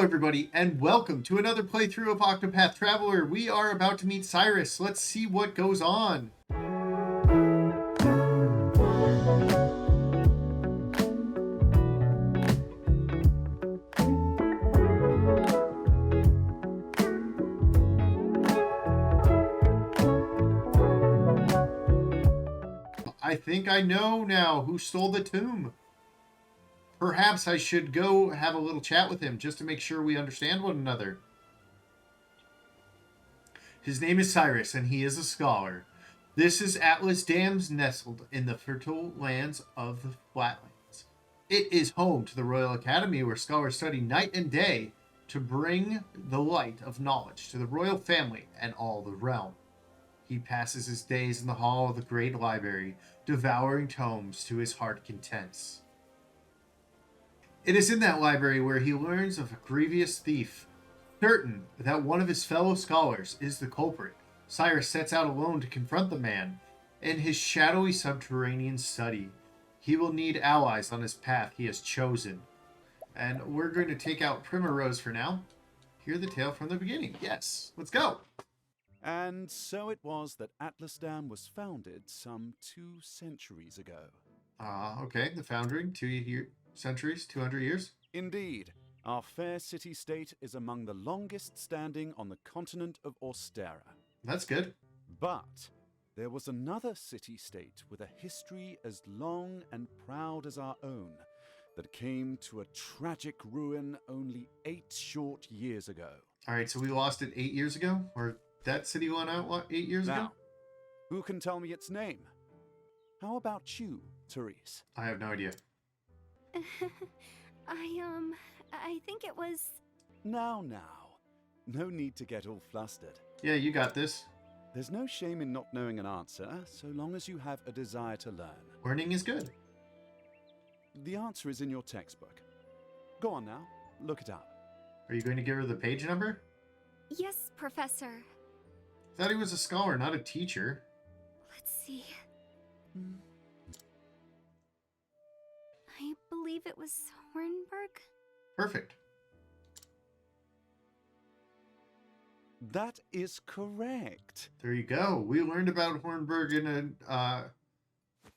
everybody, and welcome to another playthrough of Octopath Traveler. We are about to meet Cyrus. Let's see what goes on. I think I know now who stole the tomb. Perhaps I should go have a little chat with him just to make sure we understand one another. His name is Cyrus, and he is a scholar. This is Atlas Dams nestled in the fertile lands of the Flatlands. It is home to the Royal Academy, where scholars study night and day to bring the light of knowledge to the royal family and all the realm. He passes his days in the hall of the great library, devouring tomes to his heart contents. It is in that library where he learns of a grievous thief. Certain that one of his fellow scholars is the culprit, Cyrus sets out alone to confront the man in his shadowy subterranean study. He will need allies on his path he has chosen. And we're going to take out Primrose for now. Hear the tale from the beginning. Yes, let's go. And so it was that Atlasdam was founded some 2 centuries ago. Okay, the founding, 2 centuries, 200 years. Indeed, our fair city-state is among the longest standing on the continent of Austera. That's good. But there was another city-state with a history as long and proud as our own that came to a tragic ruin only 8 short years ago. All right, so we lost it 8 years ago? Or that city went out 8 years ago? Now, who can tell me its name? How about you, Therese? I have no idea. I think it was... Now. No need to get all flustered. Yeah, you got this. There's no shame in not knowing an answer, so long as you have a desire to learn. Learning is good. The answer is in your textbook. Go on now, look it up. Are you going to give her the page number? Yes, Professor. I thought he was a scholar, not a teacher. Let's see. I believe it was Hornburg? Perfect. That is correct. There you go. We learned about Hornburg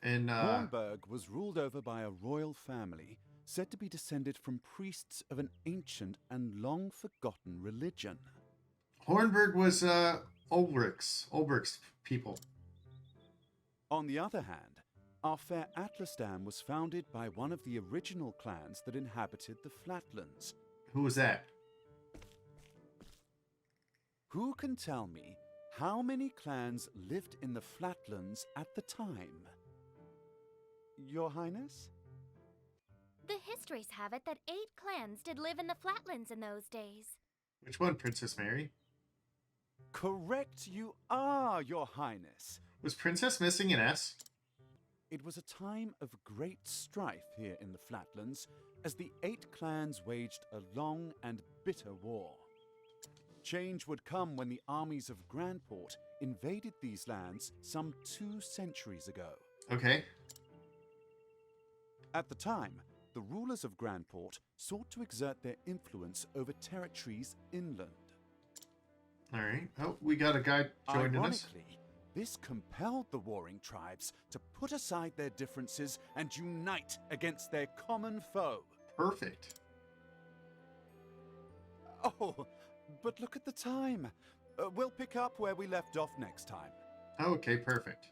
Hornburg was ruled over by a royal family said to be descended from priests of an ancient and long-forgotten religion. Hornburg was Ulrich's people. On the other hand, our fair Atlasdam was founded by one of the original clans that inhabited the Flatlands. Who was that? Who can tell me how many clans lived in the Flatlands at the time? Your Highness? The histories have it that 8 clans did live in the Flatlands in those days. Which one, Princess Mary? Correct you are, Your Highness. Was Princess missing an S? It was a time of great strife here in the Flatlands as the 8 clans waged a long and bitter war. Change would come when the armies of Grandport invaded these lands some 2 centuries ago. Okay. At the time, the rulers of Grandport sought to exert their influence over territories inland. All right. Oh, we got a guy joining us. Ironically, this compelled the warring tribes to put aside their differences and unite against their common foe. Perfect. Oh, but look at the time. We'll pick up where we left off next time. Okay, perfect.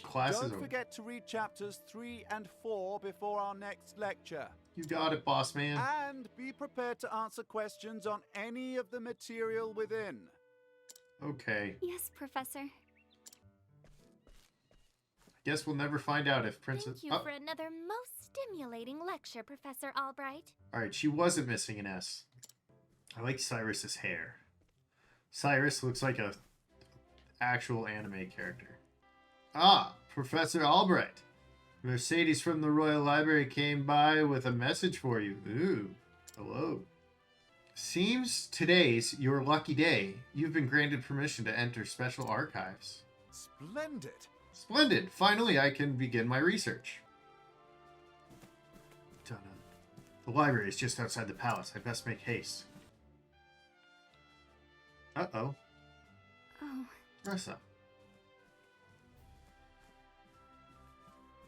Class is Don't over. forget to read chapters 3 and 4 before our next lecture. You got it, boss man. And be prepared to answer questions on any of the material within. Okay. Yes, Professor. I guess we'll never find out if Princess... Thank you for another most stimulating lecture, Professor Albright. All right, she wasn't missing an S. I like Cyrus's hair. Cyrus looks like a actual anime character. Ah, Professor Albright. Mercedes from the Royal Library came by with a message for you. Ooh, hello. Seems today's your lucky day. You've been granted permission to enter special archives. Splendid! Splendid! Finally, I can begin my research. The library is just outside the palace. I best make haste. Uh-oh. Oh, Ressa.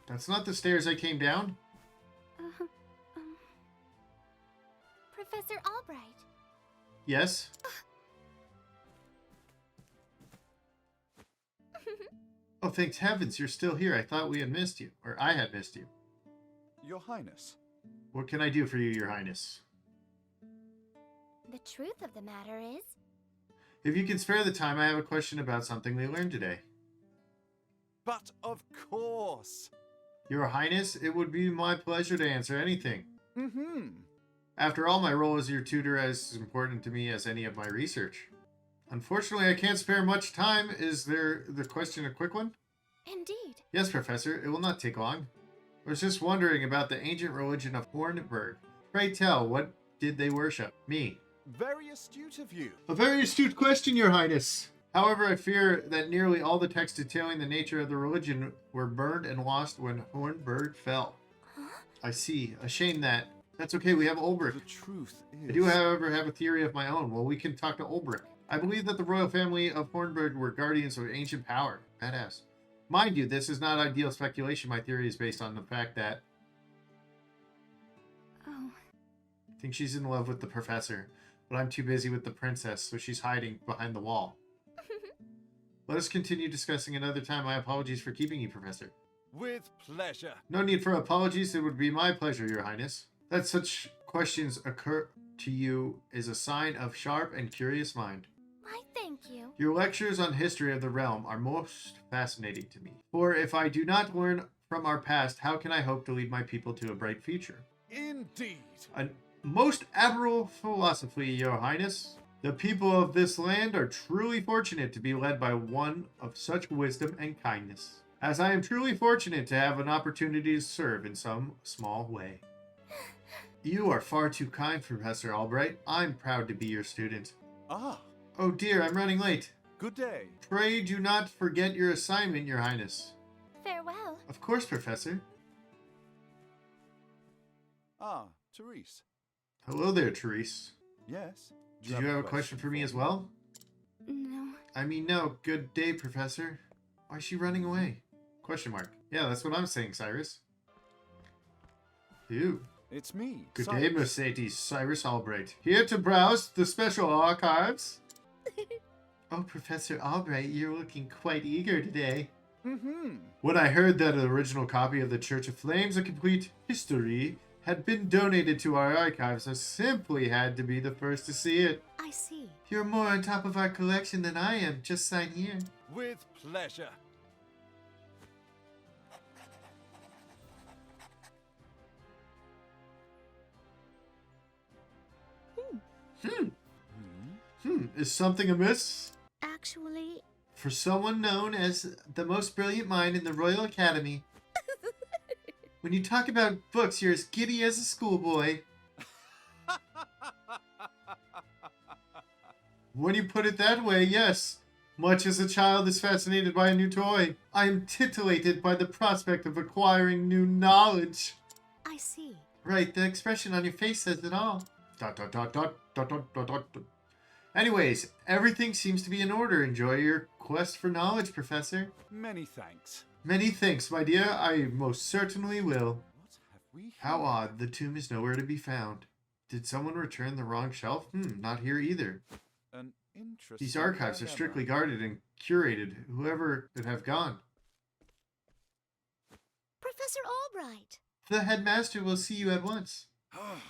That's not the stairs I came down? um, Professor Albright. Yes? Oh, thank heavens, you're still here. I thought we had missed you. Or I had missed you. Your Highness. What can I do for you, Your Highness? The truth of the matter is, If you can spare the time, I have a question about something we learned today. But of course. Your Highness, it would be my pleasure to answer anything. Mm-hmm. After all, my role as your tutor is as important to me as any of my research. Unfortunately, I can't spare much time. Is the question a quick one? indeed. Yes, Professor. It will not take long. I was just wondering about the ancient religion of Hornburg. Pray tell, what did they worship? Me. Very astute of you. A very astute question, Your Highness. However, I fear that nearly all the texts detailing the nature of the religion were burned and lost when Hornburg fell. I see. A shame that. That's okay, we have Ulbrich. The truth is... I do, however, have a theory of my own. Well, we can talk to Ulbrich. I believe that the royal family of Hornburg were guardians of ancient power. Badass. Mind you, this is not ideal speculation. My theory is based on the fact that oh, I think she's in love with the professor, but I'm too busy with the princess, so she's hiding behind the wall. Let us continue discussing another time. My apologies for keeping you, Professor. With pleasure. No need for apologies. It would be my pleasure, Your Highness. That such questions occur to you is a sign of sharp and curious mind. Why, thank you. Your lectures on history of the realm are most fascinating to me. For if I do not learn from our past, how can I hope to lead my people to a bright future? Indeed. A most admirable philosophy, Your Highness. The people of this land are truly fortunate to be led by one of such wisdom and kindness, as I am truly fortunate to have an opportunity to serve in some small way. You are far too kind, Professor Albright. I'm proud to be your student. Ah, Oh dear, I'm running late. good day. Pray do not forget your assignment, Your Highness. Farewell. Of course, Professor. Ah, Therese. Hello there, Therese. Yes? Did you have a question for me as well? no. I mean, no. Good day, Professor. Why is she running away? Question mark. Yeah, that's what I'm saying, Cyrus. Ew. It's me. Good day, Cyrus. Mercedes. Cyrus Albright. Here to browse the special archives. Oh, Professor Albright, you're looking quite eager today. Mm-hmm. When I heard that an original copy of the Church of Flames, A Complete History, had been donated to our archives, I simply had to be the first to see it. I see. You're more on top of our collection than I am. Just sign here. With pleasure. Is something amiss? Actually, For someone known as the most brilliant mind in the Royal Academy. When you talk about books, you're as giddy as a schoolboy. When you put it that way, yes. Much as a child is fascinated by a new toy, I am titillated by the prospect of acquiring new knowledge. I see. Right, the expression on your face says it all. Dot dot dot dot dot dot dot dot. dot. Anyways, everything seems to be in order. Enjoy your quest for knowledge, Professor. Many thanks. Many thanks, my dear. I most certainly will. What have we here? How odd. The tomb is nowhere to be found. Did someone return the wrong shelf? Not here either. An interesting These archives are dilemma. strictly guarded and curated. Whoever could have gone. Professor Albright. The headmaster will see you at once. Of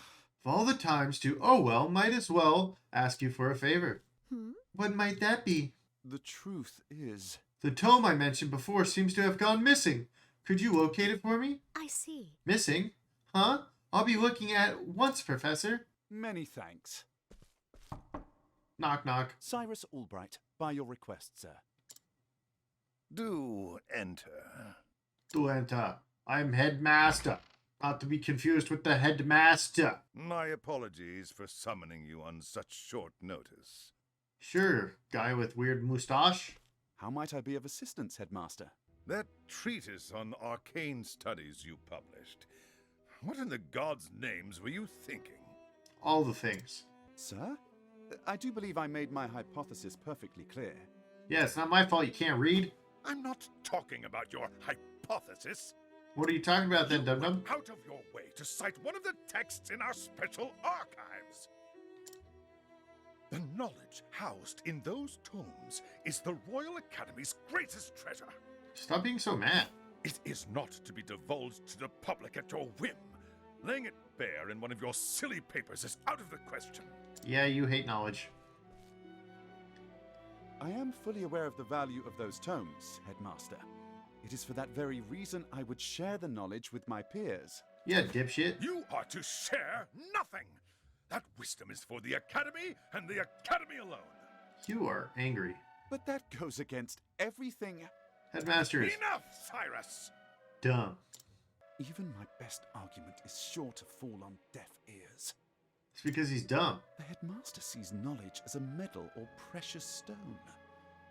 all the times to, oh well, might as well ask you for a favor. What might that be? The truth is... The tome I mentioned before seems to have gone missing. Could you locate it for me? I see. Missing? Huh? I'll be looking at once, Professor. Many thanks. Knock knock. Cyrus Albright, by your request, sir. Do enter. Duenta. I'm headmaster. Not to be confused with the headmaster. My apologies for summoning you on such short notice. Sure, guy with weird moustache. How might I be of assistance, Headmaster? That treatise on arcane studies you published. What in the gods' names were you thinking? All the things. Sir? I do believe I made my hypothesis perfectly clear. Yeah, it's not my fault you can't read. I'm not talking about your hypothesis. What are you talking about then, You Dum Dum? went out of your way to cite one of the texts in our special archives. The knowledge housed in those tomes is the Royal Academy's greatest treasure. Stop being so mad. It is not to be divulged to the public at your whim. Laying it bare in one of your silly papers is out of the question. Yeah, you hate knowledge. I am fully aware of the value of those tomes, Headmaster. It is for that very reason I would share the knowledge with my peers. Yeah, dipshit. You are to share nothing. That wisdom is for the Academy and the Academy alone. You are angry. But that goes against everything. Headmaster is Enough, Cyrus! dumb. Even my best argument is sure to fall on deaf ears. It's because he's dumb. The Headmaster sees knowledge as a medal or precious stone,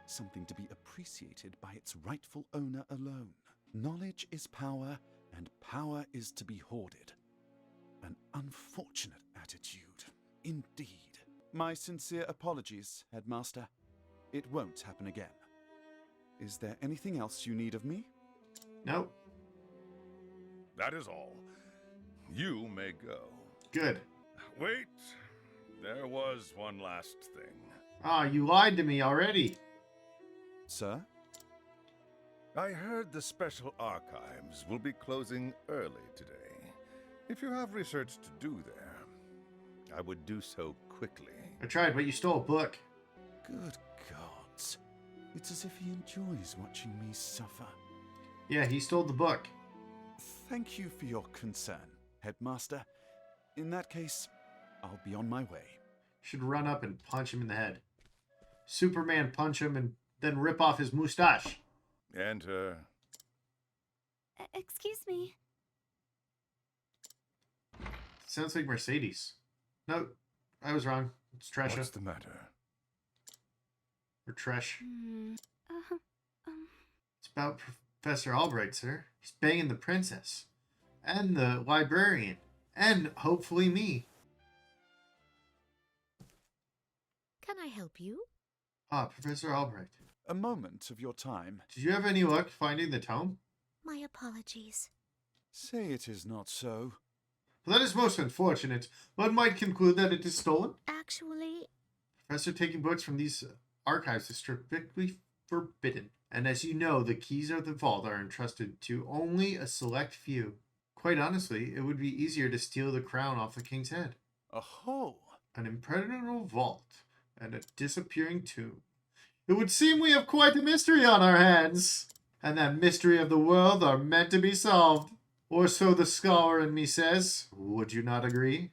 something to be appreciated by its rightful owner alone. Knowledge is power, and power is to be hoarded. An unfortunate attitude, indeed. My sincere apologies, Headmaster. It won't happen again. Is there anything else you need of me? Nope. That is all. You may go. Good. Wait, there was one last thing. Ah, you lied to me already. Sir? I heard the Special Archives will be closing early today. If you have research to do there, I would do so quickly. I tried, but you stole a book. Good gods. It's as if he enjoys watching me suffer. Yeah, he stole the book. Thank you for your concern, Headmaster. In that case, I'll be on my way. Should run up and punch him in the head. Superman punch him and then rip off his mustache. Enter. Excuse me. Sounds like Mercedes. No, I was wrong. It's Tresha. What's the matter? Or Tresh. Uh, It's about Professor Albright, sir. He's banging the princess. And the librarian. And hopefully me. Can I help you? Ah, Professor Albright. A moment of your time. Did you have any luck finding the tome? My apologies. Say it is not so. Well, that is most unfortunate. One might conclude that it is stolen. Actually, Professor taking books from these archives is strictly forbidden. And as you know, the keys of the vault are entrusted to only a select few. Quite honestly, it would be easier to steal the crown off the king's head. Aho! An impregnable vault and a disappearing tomb. It would seem we have quite a mystery on our hands. And that mystery of the world are meant to be solved. Or so the scholar in me says. Would you not agree?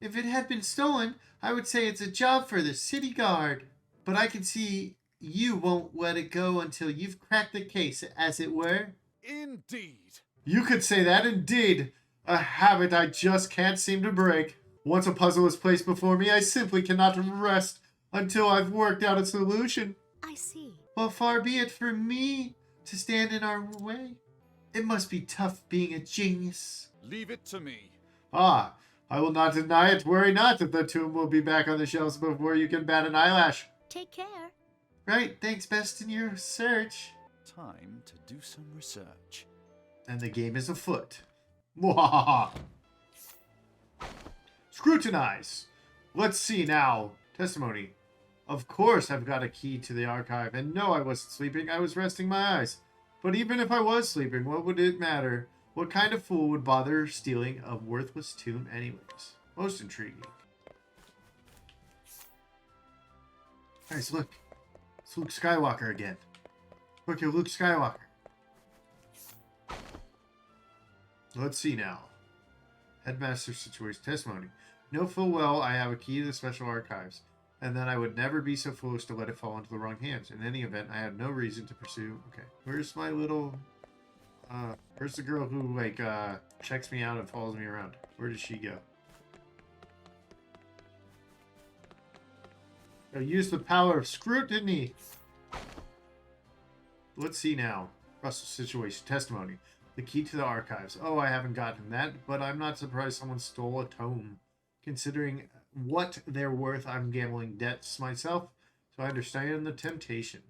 If it had been stolen, I would say it's a job for the city guard. But I can see you won't let it go until you've cracked the case, as it were. Indeed! You could say that indeed. A habit I just can't seem to break. Once a puzzle is placed before me, I simply cannot rest until I've worked out a solution. I see. Well, far be it for me to stand in our way. It must be tough being a genius. Leave it to me. Ah, I will not deny it. Worry not that the tomb will be back on the shelves before you can bat an eyelash. Take care. Right, thanks best in your search. Time to do some research. And the game is afoot. Mwahaha. Scrutinize. Let's see now. Testimony. Of course I've got a key to the archive, and no, I wasn't sleeping. I was resting my eyes. But even if I was sleeping, what would it matter? What kind of fool would bother stealing a worthless tomb anyways? Most intriguing. Guys, look. It's Luke Skywalker again. Look at Luke Skywalker. Let's see now. Headmaster situation testimony. Know full well I have a key to the special archives, and that I would never be so foolish to let it fall into the wrong hands. In any event, I had no reason to pursue. Okay, where's my little? Where's the girl who like checks me out and follows me around? Where does she go? I'll use the power of scrutiny. Let's see now. Russell situation testimony. The key to the archives. Oh, I haven't gotten that, but I'm not surprised someone stole a tome. Considering what they're worth, I'm gambling debts myself, so I understand the temptation.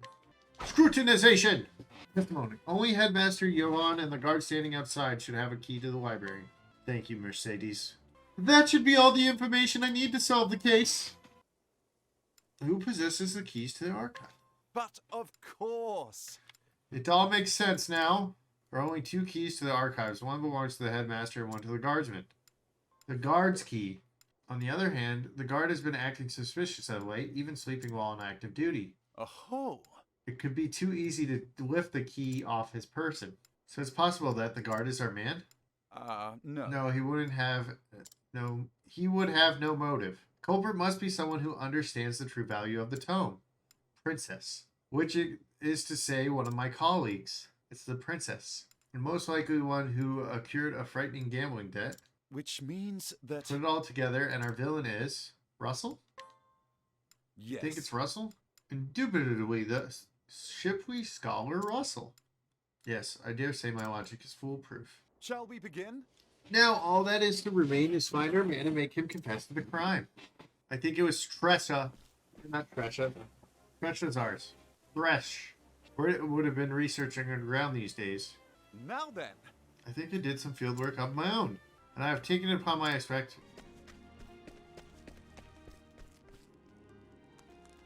Scrutinization! Testimony. Only Headmaster Johann and the guard standing outside should have a key to the library. Thank you, Mercedes. That should be all the information I need to solve the case. Who possesses the keys to the archive? But of course. It all makes sense now. There are only 2 keys to the archives. One belongs to the headmaster and one to the guardsman. The guard's key. On the other hand, the guard has been acting suspicious of late, even sleeping while on active duty. Oh. It could be too easy to lift the key off his person. So it's possible that the guard is our man? No. No, he wouldn't have... he would have no motive. Culprit must be someone who understands the true value of the tome. Princess. Which is to say, one of my colleagues. It's the princess. And most likely one who accrued a frightening gambling debt. Which means that... Put it all together, and our villain is... Russell? Yes. Think it's Russell? Indubitably the Shipley Scholar Russell. Yes, I dare say my logic is foolproof. Shall we begin? Now, all that is to remain is find our man and make him confess to the crime. I think it was Tresha. Not Tresha. Tresha's ours. Thresh. Or it would have been researching underground these days. Now then. I think I did some field work of my own. And I have taken it upon my expect.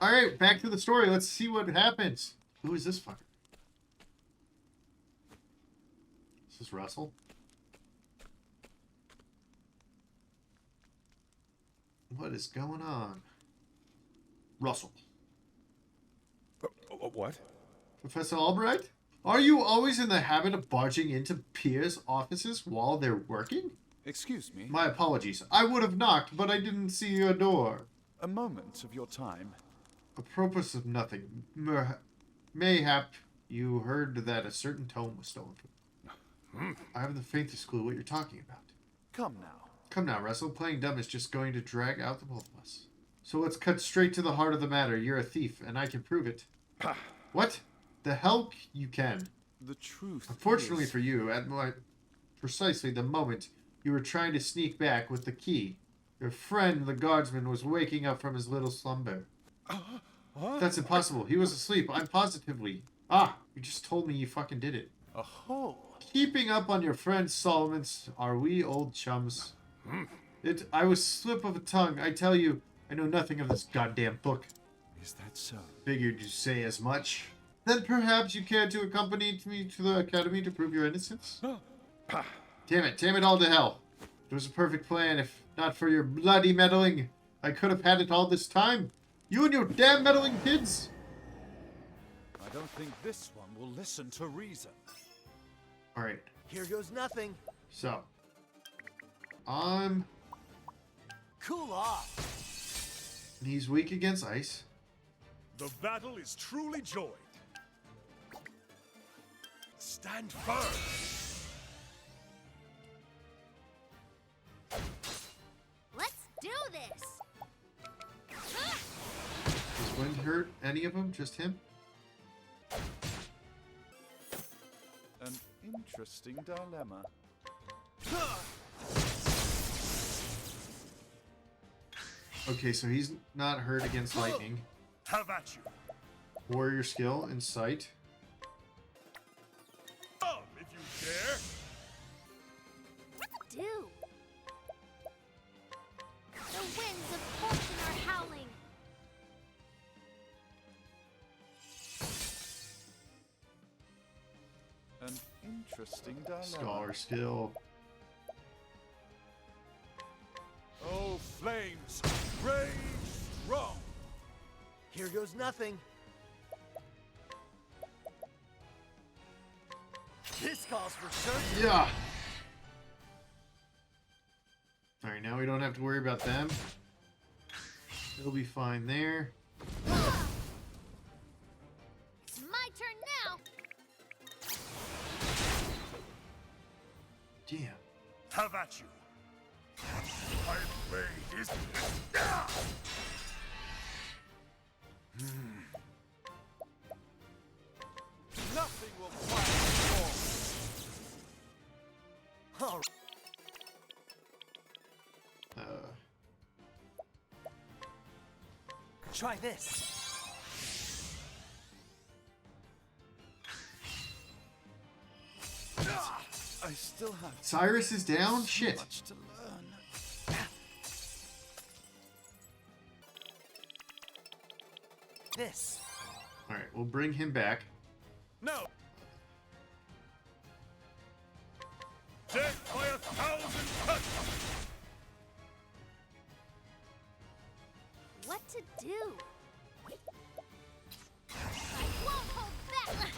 Alright, back to the story. Let's see what happens. Who is this fucker? Is this Russell? What is going on? Russell. What? Professor Albright? Are you always in the habit of barging into peers' offices while they're working? Excuse me. My apologies. I would have knocked, but I didn't see your door. A moment of your time. Apropos of nothing. Mayhap you heard that a certain tome was stolen from. I haven't the faintest clue what you're talking about. Come now. Come now, Russell. Playing dumb is just going to drag out the both of us. So let's cut straight to the heart of the matter. You're a thief, and I can prove it. What? The hell you can. The truth Unfortunately is... for you, at precisely the moment you were trying to sneak back with the key, your friend, the guardsman, was waking up from his little slumber. That's impossible. He was asleep. I'm positively. Ah, you just told me you fucking did it. Oh. Keeping up on your friend Solomon's, are we old chums? I was slip of a tongue. I tell you, I know nothing of this goddamn book. Is that so? Figured you'd say as much. Then perhaps you care to accompany me to the academy to prove your innocence? Damn it all to hell. It was a perfect plan. If not for your bloody meddling, I could have had it all this time. You and your damn meddling kids. I don't think this one will listen to reason. Alright, Here goes nothing. so. Cool off. He's weak against ice. The battle is truly joined. Stand firm. Let's do this! Does wind hurt any of them? Just him? An interesting dilemma. Okay, so he's not hurt against lightning. Have at you. Warrior skill and sight. Come if you dare. Do! The winds of fortune are howling! An interesting dilemma. Scholar skill. Oh, flames, rage strong. Here goes nothing. This calls for surgery. Yeah. Alright, now we don't have to worry about them. They'll be fine there. It's my turn now! Damn. Have at you. My blade is. Nothing will quiet the storm. Try this. I still have Cyrus is down? so Shit. much to learn. This. Alright, we'll bring him back. No! Death by 1,000 cuts! What to do? I won't hold back!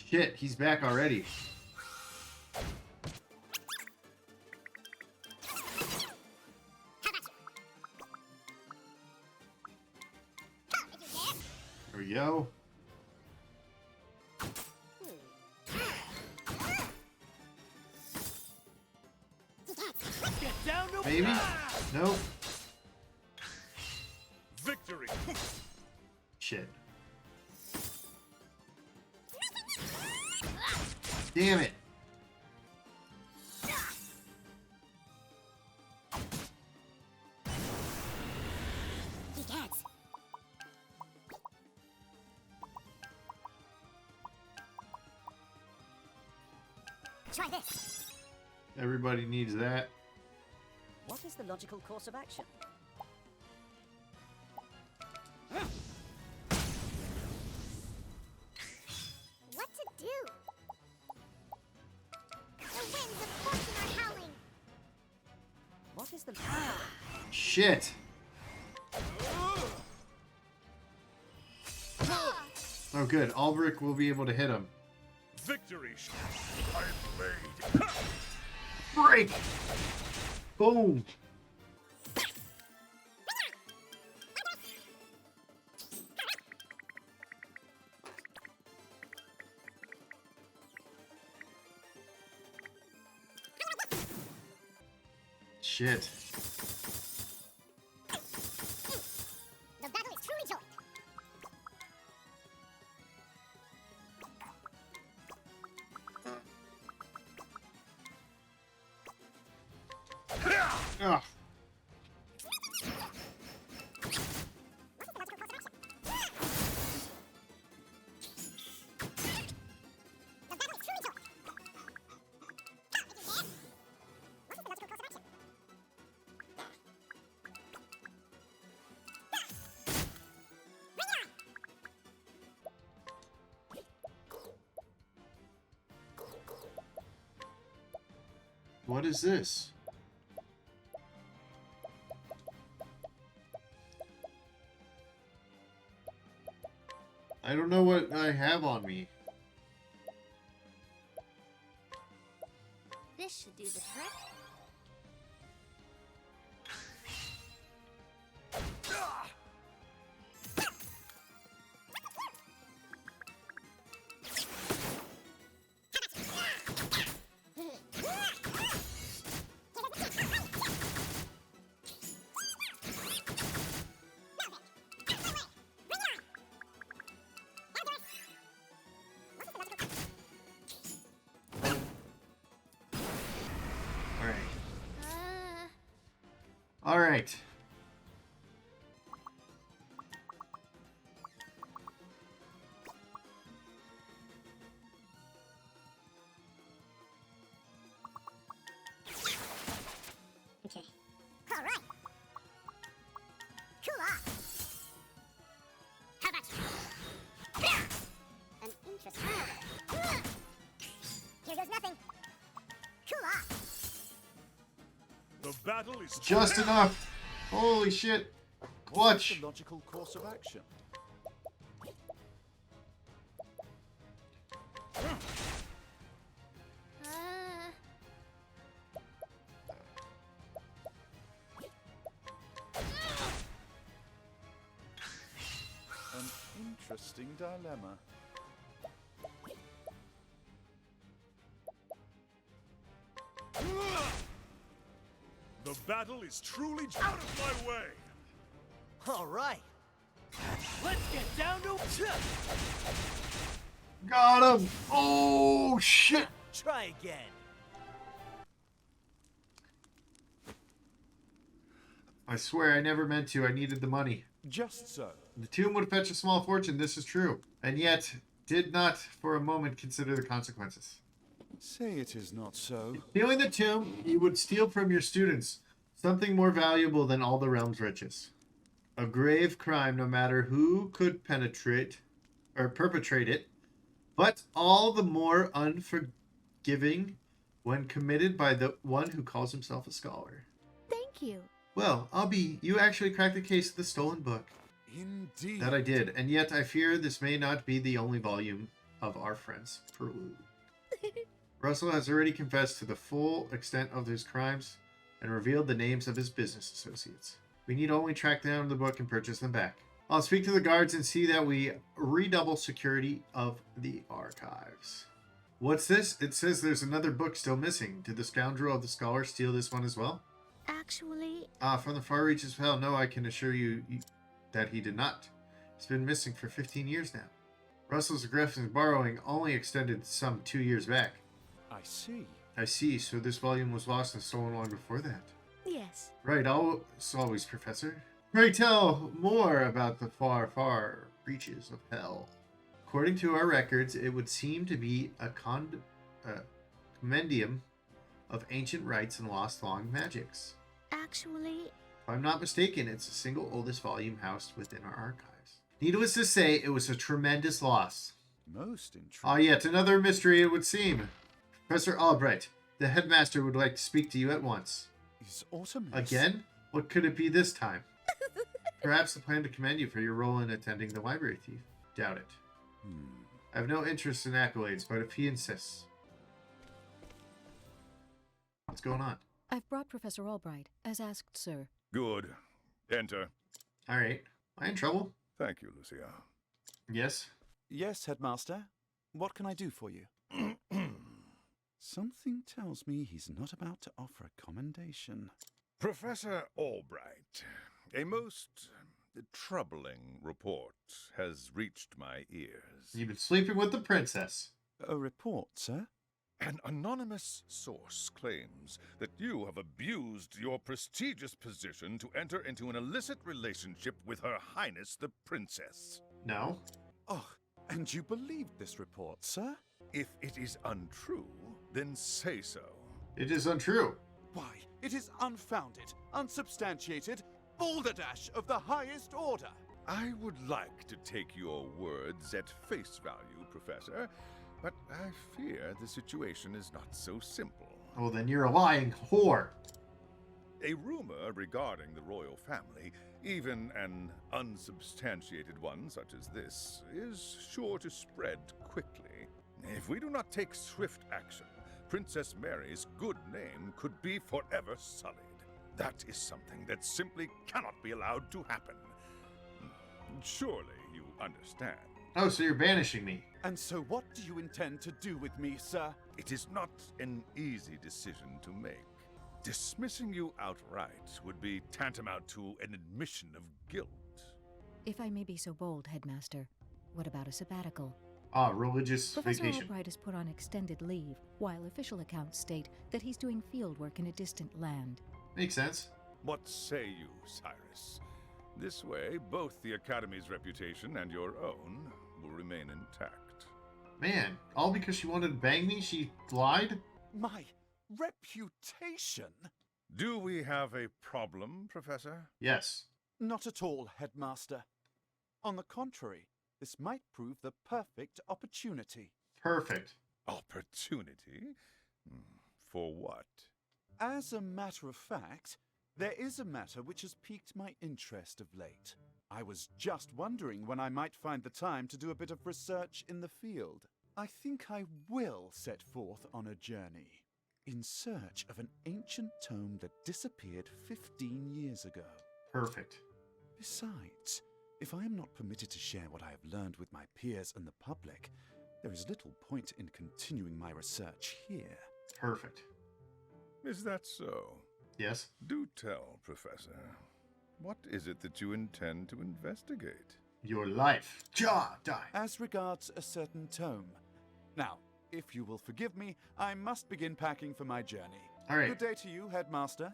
Shit, he's back already. There we go. Get down to Maybe? Nope. Victory! Shit. Damn it. Try this. Everybody needs that. What is the logical course of action? What to do? The winds of fortune are howling. What is the... Shit. Oh, good. Albrecht will be able to hit him. Victory! I played. Break! Boom! Shit. The battle is truly joined. Ugh. What is this? I don't know what I have on me. This should do the trick. All right. Okay. All right. Cool off. How about you? An interesting. Here goes nothing. Cool off. The battle is Just enough. Holy shit. What is Clutch. the logical course of action? An interesting dilemma. The battle is truly out of my way. All right. Let's get down to... Got him. Oh, shit. Try again. I swear I never meant to. I needed the money. Just so. The tomb would fetch a small fortune, this is true. And yet, did not for a moment consider the consequences. Say it is not so. Stealing the tomb, you would steal from your students something more valuable than all the realm's riches. A grave crime, no matter who could penetrate or perpetrate it, but all the more unforgiving when committed by the one who calls himself a scholar. Thank you. Well, Albie, you actually cracked the case of the stolen book. Indeed. That I did, and yet I fear this may not be the only volume of our friend's prelude. Russell has already confessed to the full extent of his crimes and revealed the names of his business associates. We need only track down the book and purchase them back. I'll speak to the guards and see that we redouble security of the archives. What's this? It says there's another book still missing. Did the scoundrel of the scholar steal this one as well? Actually, From the far reaches of hell, no, I can assure you that he did not. It's been missing for 15 years now. Russell's aggression in borrowing only extended some 2 years back. I see. I see, so this volume was lost and stolen long before that. yes. Right, always, Professor. Pray tell more about the far, far reaches of hell. According to our records, it would seem to be a compendium of ancient rites and lost long magics. Actually, If I'm not mistaken, it's the single oldest volume housed within our archives. Needless to say, it was a tremendous loss. Most intriguing. Ah, yet another mystery it would seem. Professor Albright, the headmaster would like to speak to you at once. Is Artemis... Again? What could it be this time? Perhaps the plan to commend you for your role in attending the library thief. Doubt it. I have no interest in accolades, but if he insists. What's going on? I've brought Professor Albright, as asked, sir. Good. Enter. Alright. Am I in trouble? Thank you, Lucia. Yes. Yes, Headmaster. What can I do for you? Something tells me he's not about to offer a commendation. Professor Albright, a most troubling report has reached my ears. You've been sleeping with the princess. A report, sir? An anonymous source claims that you have abused your prestigious position to enter into an illicit relationship with Her Highness the Princess. No. Oh, and you believed this report, sir? If it is untrue, then say so. It is untrue. Why, it is unfounded, unsubstantiated, balderdash of the highest order. I would like to take your words at face value, Professor, but I fear the situation is not so simple. Oh, then you're a lying whore. A rumor regarding the royal family, even an unsubstantiated one such as this, is sure to spread quickly. If we do not take swift action, Princess Mary's good name could be forever sullied. That is something that simply cannot be allowed to happen. Surely you understand. Oh, so you're banishing me. And so what do you intend to do with me, sir? It is not an easy decision to make. Dismissing you outright would be tantamount to an admission of guilt. If I may be so bold, Headmaster, what about a sabbatical? Ah, religious Professor vacation. Albright is put on extended leave, while official accounts state that he's doing field work in a distant land. Makes sense. What say you, Cyrus? This way, both the Academy's reputation and your own will remain intact. Man, all because she wanted to bang me, she lied? My reputation? Do we have a problem, Professor? Yes. Not at all, Headmaster. On the contrary, this might prove the perfect opportunity. Perfect. Opportunity? For what? As a matter of fact, there is a matter which has piqued my interest of late. I was just wondering when I might find the time to do a bit of research in the field. I think I will set forth on a journey in search of an ancient tome that disappeared 15 years ago. Perfect. Besides, if I am not permitted to share what I have learned with my peers and the public, there is little point in continuing my research here. Perfect. Is that so? Yes. Do tell, Professor. What is it that you intend to investigate? Your life. Jaw, die. As regards a certain tome. Now, if you will forgive me, I must begin packing for my journey. All right. Good day to you, Headmaster.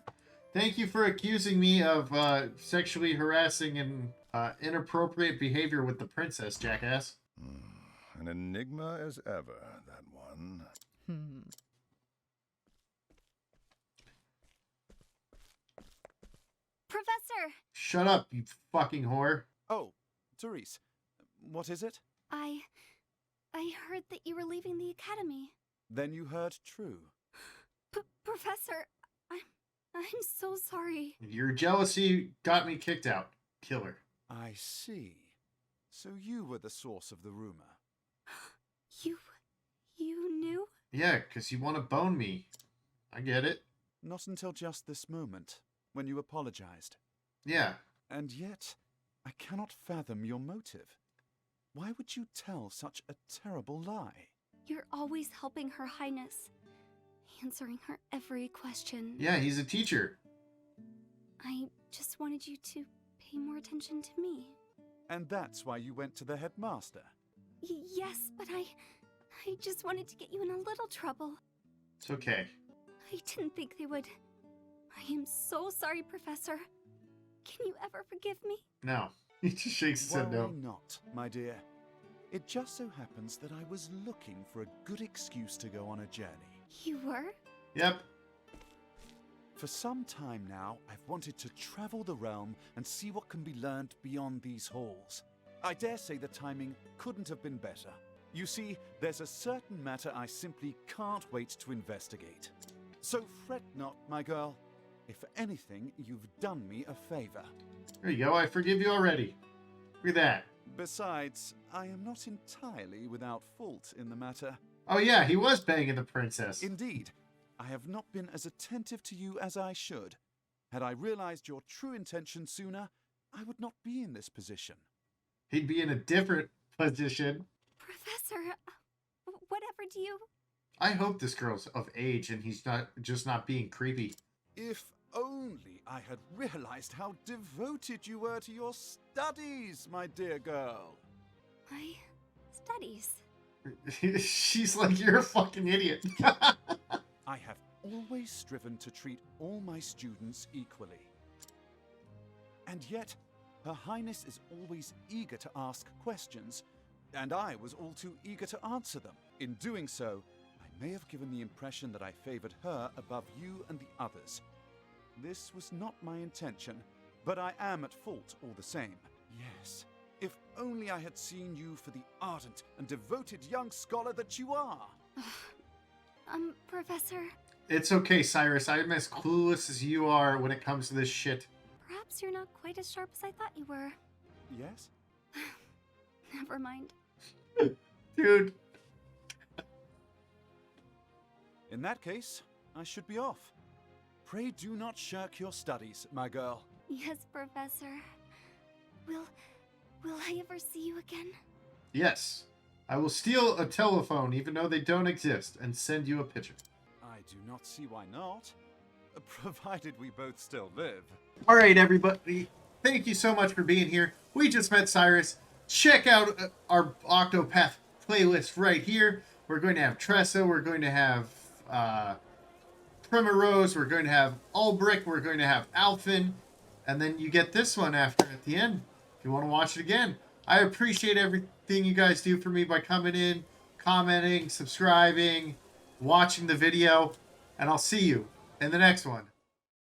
Thank you for accusing me of sexually harassing and inappropriate behavior with the princess, jackass. An enigma as ever, that one. Professor! Shut up, you fucking whore. Oh, Therese, what is it? I heard that you were leaving the academy. Then you heard true. Professor, I'm so sorry. Your jealousy got me kicked out. Killer. I see. So you were the source of the rumor. You knew? Yeah, 'cause you want to bone me. I get it. Not until just this moment, when you apologized. Yeah. And yet, I cannot fathom your motive. Why would you tell such a terrible lie? You're always helping Her Highness, answering her every question. Yeah, he's a teacher. I just wanted you to pay more attention to me. And that's why you went to the headmaster. Yes, but I just wanted to get you in a little trouble. It's okay. I didn't think they would. I am so sorry, Professor. Can you ever forgive me? No. He just shakes his head Why no. not, my dear? It just so happens that I was looking for a good excuse to go on a journey. You were? Yep. For some time now, I've wanted to travel the realm and see what can be learned beyond these halls. I dare say the timing couldn't have been better. You see, there's a certain matter I simply can't wait to investigate. So fret not, my girl. If anything, you've done me a favor. There you go. I forgive you already. Look at that. Besides, I am not entirely without fault in the matter. Oh, yeah, he was banging the princess. Indeed, I have not been as attentive to you as I should. Had I realized your true intention sooner, I would not be in this position. He'd be in a different position. Professor, whatever do you... I hope this girl's of age and he's not being creepy. If only I had realized how devoted you were to your studies, my dear girl. My studies. She's like, you're a fucking idiot. I have always striven to treat all my students equally. And yet, Her Highness is always eager to ask questions, and I was all too eager to answer them. In doing so, I may have given the impression that I favored her above you and the others. This was not my intention, but I am at fault all the same. Yes, if only I had seen you for the ardent and devoted young scholar that you are. Professor, It's okay, Cyrus. I'm as clueless as you are when it comes to this shit. perhaps you're not quite as sharp as I thought you were. Yes? Never mind. Dude. In that case, I should be off. Pray do not shirk your studies, my girl. Yes, Professor. Will I ever see you again? Yes. I will steal a telephone, even though they don't exist, and send you a picture. I do not see why not, provided we both still live. All right, everybody. Thank you so much for being here. We just met Cyrus. Check out our Octopath playlist right here. We're going to have Tressa. We're going to have Primrose. We're going to have Ulbrich. We're going to have Alphen. And then you get this one after at the end if you want to watch it again. I appreciate everything you guys do for me by coming in, commenting, subscribing, watching the video. And I'll see you in the next one.